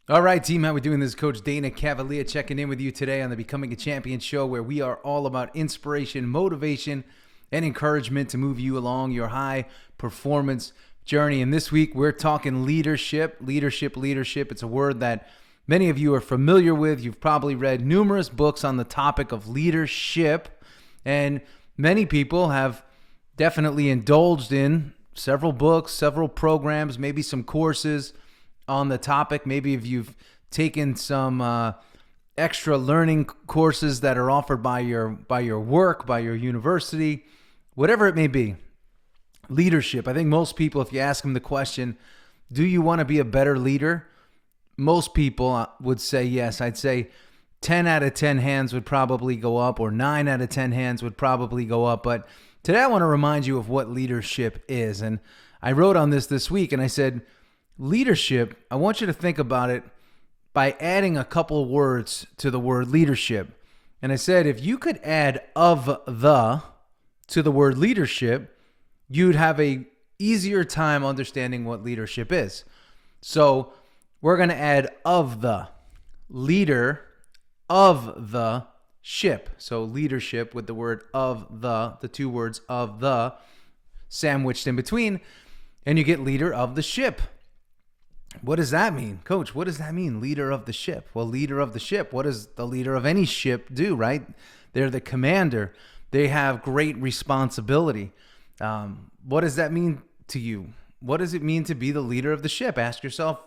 All right, team, how we doing? This is Coach Dana Cavalea checking in with you today on the Becoming a Champion show, where we are all about inspiration, motivation, and encouragement to move you along your high performance journey. And this week, we're talking leadership. It's a word that many of you are familiar with. You've probably read numerous books on the topic of leadership, and many people have definitely indulged in several books, several programs, maybe some courses on the topic. Maybe if you've taken some extra learning courses that are offered by your work, by your university, whatever it may be. Leadership. I think most people, if you ask them the question, do you want to be a better leader? Most people would say yes. I'd say 10 out of 10 hands would probably go up, or 9 out of 10 hands would probably go up. But today I want to remind you of what leadership is. And I wrote on this week, and I said, leadership, I want you to think about it by adding a couple words to the word leadership. And I said, if you could add "of the" to the word leadership, you'd have a easier time understanding what leadership is. So we're going to add "of the" leader of the ship. So leadership with the word "of the two words "of the" sandwiched in between, and you get leader of the ship. What does that mean? Coach, what does that mean, leader of the ship? Well, leader of the ship, what does the leader of any ship do, right? They're the commander. They have great responsibility. What does that mean to you? What does it mean to be the leader of the ship? Ask yourself,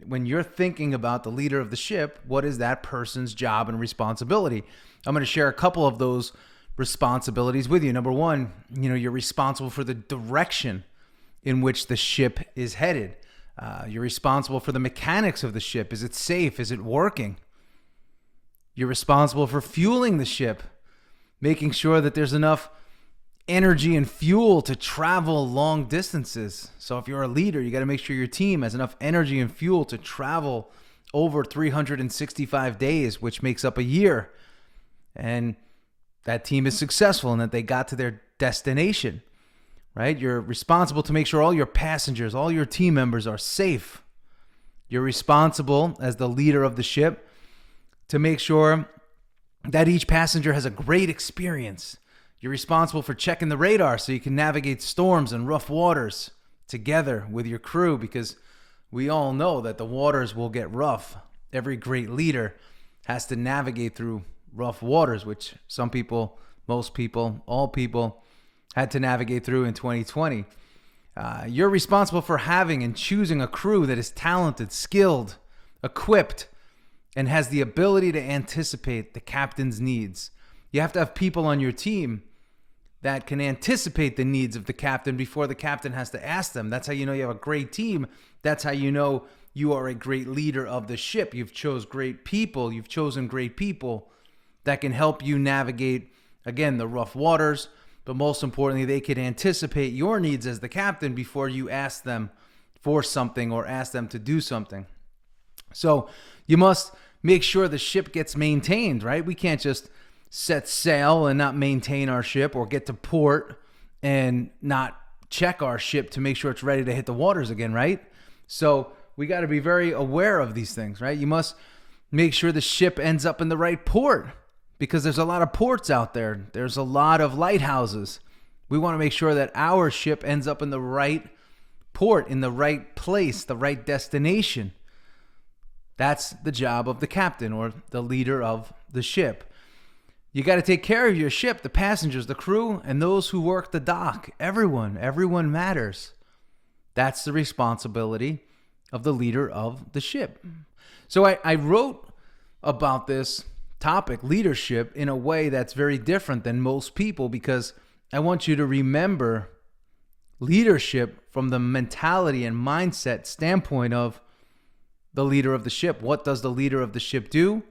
when you're thinking about the leader of the ship, what is that person's job and responsibility? I'm going to share a couple of those responsibilities with you. Number one, you're responsible for the direction in which the ship is headed. You're responsible for the mechanics of the ship. Is it safe? Is it working? You're responsible for fueling the ship, making sure that there's enough energy and fuel to travel long distances. So if you're a leader, you got to make sure your team has enough energy and fuel to travel over 365 days, which makes up a year. And that team is successful and that they got to their destination. Right? You're responsible to make sure all your passengers, all your team members are safe. You're responsible as the leader of the ship to make sure that each passenger has a great experience. You're responsible for checking the radar so you can navigate storms and rough waters together with your crew, because we all know that the waters will get rough. Every great leader has to navigate through rough waters, which some people, most people, all people had to navigate through in 2020. You're responsible for having and choosing a crew that is talented, skilled, equipped, and has the ability to anticipate the captain's needs. You have to have people on your team that can anticipate the needs of the captain before the captain has to ask them. That's how you know you have a great team. That's how you know you are a great leader of the ship. You've chosen great people that can help you navigate, again, the rough waters. But most importantly, they could anticipate your needs as the captain before you ask them for something or ask them to do something. So you must make sure the ship gets maintained, right? We can't just set sail and not maintain our ship, or get to port and not check our ship to make sure it's ready to hit the waters again, right? So we got to be very aware of these things, right? You must make sure the ship ends up in the right port, because there's a lot of ports out there. There's a lot of lighthouses. We want to make sure that our ship ends up in the right port, in the right place, the right destination. That's the job of the captain, or the leader of the ship. You got to take care of your ship, the passengers, the crew, and those who work the dock. Everyone matters. That's the responsibility of the leader of the ship. So I wrote about this topic, leadership, in a way that's very different than most people, because I want you to remember leadership from the mentality and mindset standpoint of the leader of the ship. What does the leader of the ship do?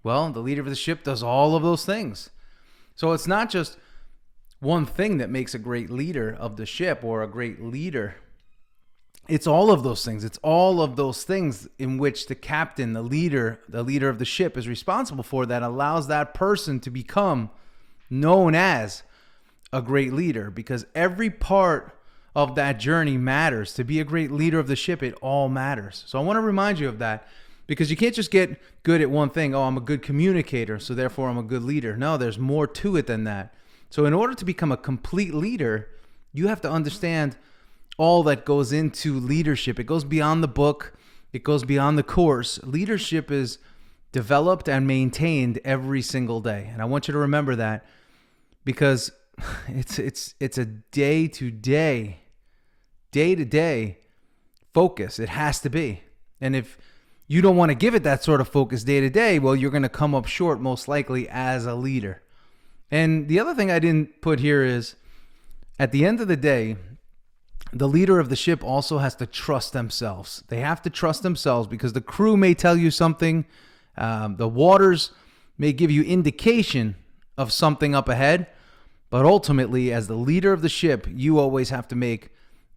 Well, the leader of the ship does all of those things. So it's not just one thing that makes a great leader of the ship or a great leader. It's all of those things. It's all of those things in which the captain, the leader of the ship is responsible for, that allows that person to become known as a great leader, because every part of that journey matters. To be a great leader of the ship, it all matters. So I want to remind you of that. Because you can't just get good at one thing. Oh, I'm a good communicator, so therefore I'm a good leader. No, there's more to it than that. So in order to become a complete leader, you have to understand all that goes into leadership. It goes beyond the book. It goes beyond the course. Leadership is developed and maintained every single day. And I want you to remember that, because it's a day-to-day focus. It has to be. And if you don't want to give it that sort of focus day to day, well, you're going to come up short most likely as a leader. And the other thing I didn't put here is, at the end of the day, the leader of the ship also has to trust themselves. They have to trust themselves, because the crew may tell you something. The waters may give you indication of something up ahead. But ultimately, as the leader of the ship, you always have to make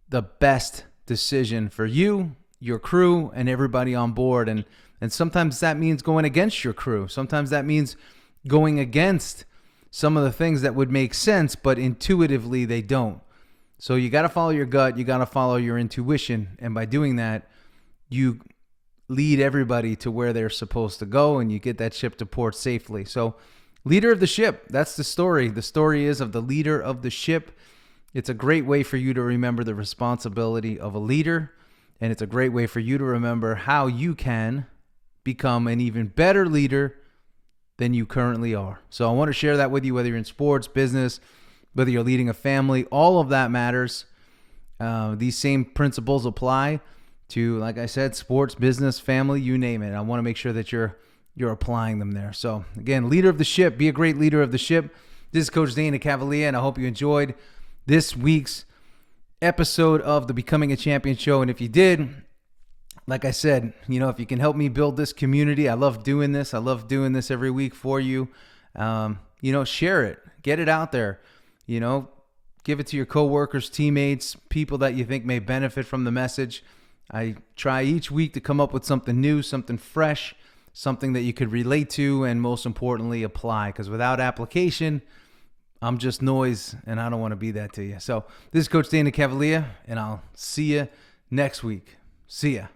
the best decision for you, your crew, and everybody on board. And sometimes that means going against your crew. Sometimes that means going against some of the things that would make sense, but intuitively they don't. So you got to follow your gut. You got to follow your intuition. And by doing that, you lead everybody to where they're supposed to go, and you get that ship to port safely. So leader of the ship, that's the story. The story is of the leader of the ship. It's a great way for you to remember the responsibility of a leader. And it's a great way for you to remember how you can become an even better leader than you currently are. So I want to share that with you, whether you're in sports, business, whether you're leading a family, all of that matters. These same principles apply to, like I said, sports, business, family, you name it. I want to make sure that you're applying them there. So again, leader of the ship, be a great leader of the ship. This is Coach Dana Cavalea, and I hope you enjoyed this week's episode of the Becoming a Champion show. And if you did, like I said, if you can help me build this community, I love doing this. I love doing this every week for you. Share it, get it out there, give it to your coworkers, teammates, people that you think may benefit from the message. I try each week to come up with something new, something fresh, something that you could relate to, and most importantly, apply. Because without application, I'm just noise, and I don't want to be that to you. So this is Coach Dana Cavalea, and I'll see you next week. See ya.